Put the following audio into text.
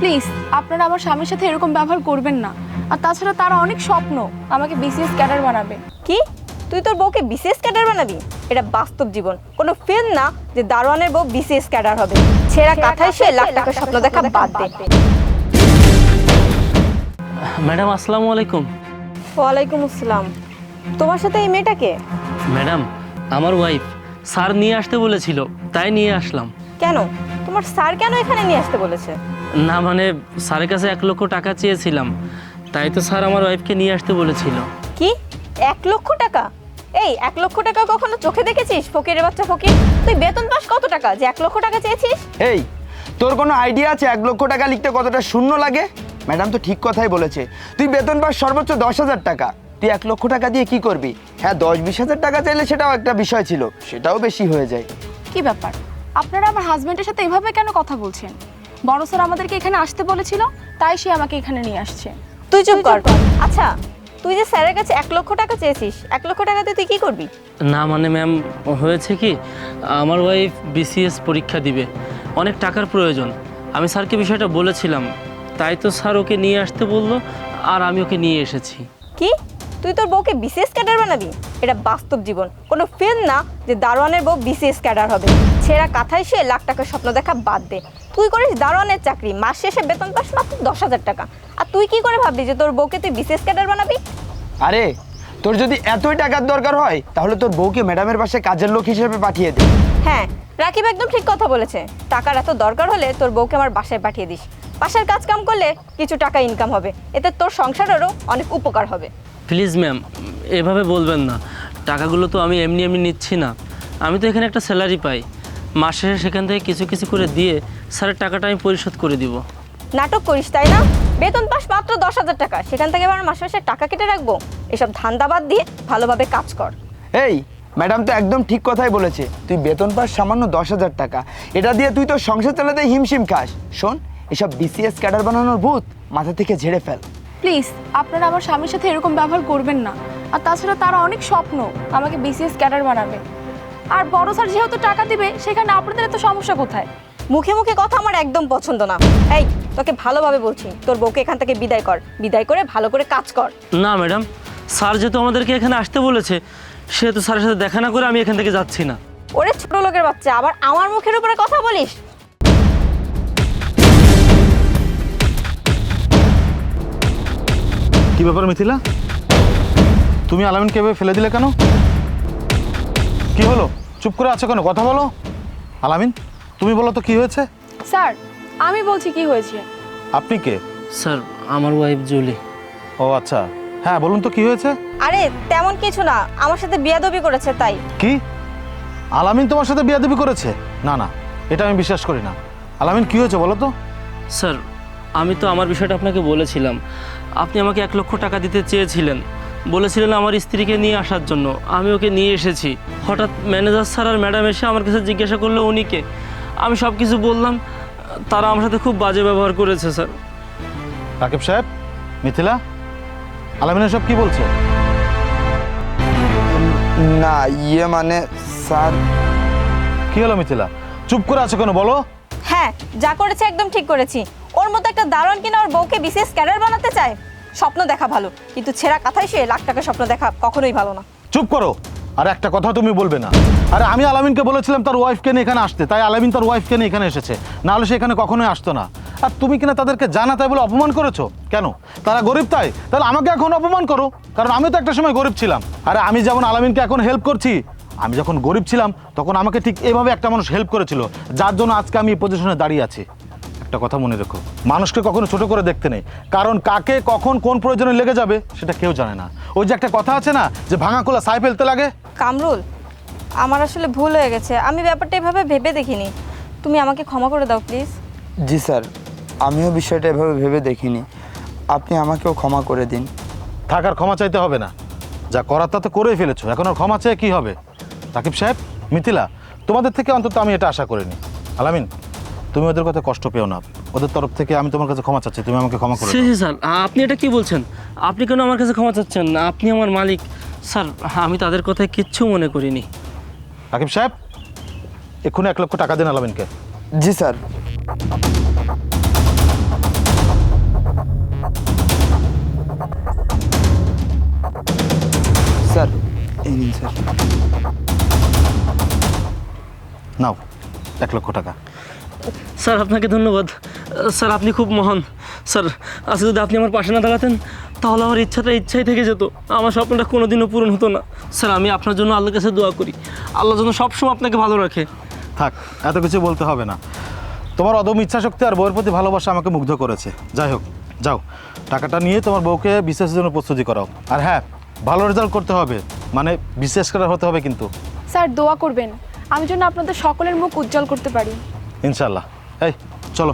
Please আপনারা আমার স্বামীর সাথে এরকম ব্যবহার করবেন না। আর তাছাড়া তারা অনেক স্বপ্ন আমাকে বিসিএস ক্যাডার বানাবে। কি তুই তোর বউকে বিসিএস ক্যাডার বানাবি? এটা বাস্তব জীবন, কোনো ফিল্ম না যে দারোয়ানের বউ বিসিএস ক্যাডার হবে। ছেঁড়া কাঁথায় সে লাখ টাকার স্বপ্ন দেখা বাদ দে। ম্যাডাম আসসালামু আলাইকুম। ওয়ালাইকুম আসসালাম। তোমার সাথে এই মেয়েটাকে? ম্যাডাম আমার ওয়াইফ, স্যার নিয়ে আসতে বলেছিল তাই নিয়ে আসলাম। কেন তোমার স্যার কেন এখানে নিয়ে আসতে বলেছে? না মানে স্যারের কাছে 1 লক্ষ টাকা চেয়েছিলাম, তাই তো স্যার আমার ওয়াইফকে নিয়ে আসতে বলেছিল। কি 1 লক্ষ টাকা? এই 1 লক্ষ টাকা কখনো চোখে দেখেছিস? ফকিরের বাচ্চা ফকির, তুই বেতন পাস কত টাকা যে 1 লক্ষ টাকা চেয়েছিস? এই তোর কোনো আইডিয়া আছে 1 লক্ষ টাকা লিখতে কতটা শূন্য লাগে? ম্যাডাম তো ঠিক কথাই বলেছে, তুই বেতন পাস সর্বোচ্চ 10,000 টাকা, তুই 1 লক্ষ টাকা দিয়ে কি করবি? হ্যাঁ 10-20 হাজার টাকা চাইলে সেটাও একটা বিষয় ছিল, সেটাও বেশি হয়ে যায়। কি ব্যাপার, আপনারা আমার হাজবেন্ডের সাথে এভাবে কেন কথা বলছেন? বড় স্যার আমাদেরকে এখানে আসতে বলেছিল, তাই সে আমাকে এখানে নিয়ে আসছে। তুই চুপ কর। আচ্ছা তুই যে স্যারের কাছে 1 লক্ষ টাকা চেয়েছিস, 1 লক্ষ টাকাতে তুই কি করবি? না মানে ম্যাম হয়েছে কি, আমার ওয়াইফ বিসিএস পরীক্ষা দিবে, অনেক টাকার প্রয়োজন। আমি স্যারকে বিষয়টা বলেছিলাম, তাই তো স্যার ওকে নিয়ে আসতে বললো আর আমি ওকে নিয়ে এসেছি। কি তুই তোর বউকে বিসিএস ক্যাডার বানাবি? এটা বাস্তব জীবন, কোনো ফিল্ম না যে দারোয়ানের বউ বিসিএস ক্যাডার হবে। ছেঁড়া কাঁথায় সে লাখ টাকার স্বপ্ন দেখা বাদ দে। তুই করিস দারোয়ানের চাকরি, মাস শেষে বেতন পাস মাত্র 10,000 টাকা, আর তুই কি করে ভাবলি যে তোর বউকে তুই বিসিএস ক্যাডার বানাবি? আরে তোর যদি এতই টাকার দরকার হয় তাহলে তোর বউকে ম্যাডামের পাশে কাজের লোক হিসেবে পাঠিয়ে দে। হ্যাঁ রাকিব একদম ঠিক কথা বলেছে, টাকার এত দরকার হলে তোর বউকে আমার বাসায় পাঠিয়ে দিস। বাসার কাজ কাম করলে কিছু টাকা ইনকাম হবে, এতে তোর সংসারেরও অনেক উপকার হবে। প্লিজ ম্যাম এভাবে বলবেন না, টাকাগুলো তো আমি এমনি এমনি নিচ্ছি না, আমি তো এখানে একটা স্যালারি পাই, মাস শেষে সেখান থেকে কিছু কিছু করে দিয়ে স্যারের টাকাটা আমি পরিশোধ করে দিব। নাটক করিস তাই না? বেতন পাস মাত্র 10,000 টাকা, সেখান থেকে আবার মাসে মাসে টাকা কেটে রাখবো? এসব ধান্দা বাদ দিয়ে ভালোভাবে কাজ কর। এই ম্যাডাম তো একদম ঠিক কথাই বলেছে, তুই বেতন পাস সামান্য 10,000 টাকা, এটা দিয়ে তুই তোর সংসার চালাতে হিমশিম খাস। শোন, এসব বিসিএস ক্যাডার বানানোর ভূত মাথা থেকে ঝেড়ে ফেল। প্লিজ আপনারা আমার স্বামীর সাথে এরকম ব্যবহার করবেন না। আর তাছাড়া তারা অনেক স্বপ্ন আমাকে বিসিএস ক্যাডার বানাবে। আর বড় স্যার যেহেতু টাকা দিবে, সেখানে আপনাদের এত সমস্যা কোথায়? মুখে মুখে কথা আমার একদম পছন্দ না। এই তোকে ভালোভাবে বলছি, তোর বউকে এখান থেকে বিদায় কর, বিদায় করে ভালো করে কাজ কর। না ম্যাডাম, স্যার যেহেতু আমাদেরকে এখানে আসতে বলেছে, সেহেতু স্যারের সাথে দেখা না করে আমি এখান থেকে যাচ্ছি না। ওরে ছোট লোকের বাচ্চা, আবার আমার মুখের উপরে কথা বলিস? কি ব্যাপার মিথিলা, তুমি আলামিনকে এভাবে ফেলে দিলে কেন? কি হলো, চুপ করে আছো কেন? কথা বলো। আলামিন তুমি বলো তো কি হয়েছে? স্যার আমি বলছি কি হয়েছে। আপনি কে? স্যার আমার ওয়াইফ জুলি। ও আচ্ছা, হ্যাঁ বলুন তো কি হয়েছে? আরে তেমন কিছু না, আমার সাথে বিয়াদবি করেছে তাই। কি আলামিন তোমার সাথে বিয়াদবি করেছে? না না, এটা আমি বিশ্বাস করি না। আলামিন কি হয়েছে বলো তো? স্যার আমি তো আমার বিষয়টা আপনাকে বলেছিলাম, আপনি আমাকে 1 লক্ষ টাকা দিতে চেয়েছিলেন, বলেছিলেন আমার স্ত্রীকে নিয়ে আসার জন্য, আমি ওকে নিয়ে এসেছি। হঠাৎ ম্যানেজার স্যার আর ম্যাডাম এসে আমার কাছে জিজ্ঞাসা করলো উনিকে, আমি সব কিছু বললাম, তারা আমার সাথে খুব বাজে ব্যবহার করেছে স্যার। রাকিব সাহেব, মিথিলা, আলামিন সব কি বলছে? না মানে স্যার। কি হলো মিথিলা, চুপ করে আছো কেন বলো? হ্যাঁ যা করেছে একদম ঠিক করেছি। ওর মতো একটা দারোয়ান কিনা ওর বউকে বিশেষ ক্যাডার বানাতে চায়। স্বপ্ন দেখা ভালো, কিন্তু ছেঁড়া কাঁথায় শুয়ে লাখ টাকা স্বপ্ন দেখা কখনোই ভালো না। চুপ করো, আর একটা কথা তুমি বলবে না। আরে আমি আলামিনকে বলেছিলাম তার ওয়াইফকে নিয়ে এখানে আসতে, তাই আলামিন তার ওয়াইফকে নিয়ে এখানে এসেছে, না হলে সে এখানে কখনোই আসতো না। আর তুমি কিনা তাদেরকে জানা তাই বলে অপমান করেছো কেন? তারা গরিব তাই? তাহলে আমাকে এখন অপমান করো, কারণ আমি তো একটা সময় গরিব ছিলাম। আরে আমি যেমন আলামিনকে এখন হেল্প করছি, আমি যখন গরিব ছিলাম তখন আমাকে ঠিক এভাবে একটা মানুষ হেল্প করেছিল, যার জন্য আজকে আমি এই পজিশনে দাঁড়িয়ে আছি। একটা কথা মনে রেখো, মানুষকে কখনো ছোট করে দেখতে নেই, কারণ কাকে কখন কোন প্রয়োজনে লেগে যাবে সেটা কেউ জানে না। ওই যে একটা কথা আছে না, যে ভাঙা খোলা ছাই ফেলতে লাগে। কামরুল, আমার আসলে ভুল হয়ে গেছে, আমি ব্যাপারটা এভাবে ভেবে দেখিনি, তুমি আমাকে ক্ষমা করে দাও প্লিজ। জি স্যার, আমিও বিষয়টা এভাবে ভেবে দেখিনি, আপনি আমাকেও ক্ষমা করে দিন। থাক, আর ক্ষমা চাইতে হবে না, যা করার তা তো করেই ফেলেছো, এখন আর ক্ষমা চেয়ে কী হবে? রাকিব সাহেব, মিথিলা, তোমাদের থেকে অন্তত আমি এটা আশা করিনি। আলামিন তুমি ওদের কথা কষ্ট পেও না, ওদের তরফ থেকে আমি তোমার কাছে ক্ষমা চাচ্ছি, তুমি আমাকে ক্ষমা করে দাও। স্যার আপনি এটা কি বলছেন? আপনি কেন আমার কাছে ক্ষমা চাচ্ছেন? আপনি আমার মালিক। স্যার আমি তাদের কথায় কিচ্ছু মনে করিনি। রাকিব সাহেব, এক্ষুনি 1 লক্ষ টাকা দিন আলামিনকে। জি স্যার। স্যার। নাও 1 লক্ষ টাকা। স্যার আপনাকে ধন্যবাদ। স্যার আপনি খুব মহান। স্যার আজকে যদি আপনি আমার পাশে না দাঁড়াতেন তাহলে আমার ইচ্ছাটা ইচ্ছাই থেকে যেত, আমার স্বপ্নটা কোনোদিনও পূরণ হতো না। স্যার আমি আপনার জন্য আল্লাহর কাছে দোয়া করি, আল্লাহ যেন সবসময় আপনাকে ভালো রাখে। থাক, এত কিছু বলতে হবে না। তোমার অদম ইচ্ছাশক্তি আর বউয়ের প্রতি ভালোবাসা আমাকে মুগ্ধ করেছে। যাই হোক, যাও টাকাটা নিয়ে তোমার বউকে বিসিএসের জন্য প্রস্তুতি করাও। আর হ্যাঁ, ভালো রেজাল্ট করতে হবে, মানে বিসিএস ক্যাডার হতে হবে কিন্তু। স্যার দোয়া করবেন আমি যেন আপনাদের সকলের মুখ উজ্জ্বল করতে পারি। ইনশাল্লাহ। এই চলো।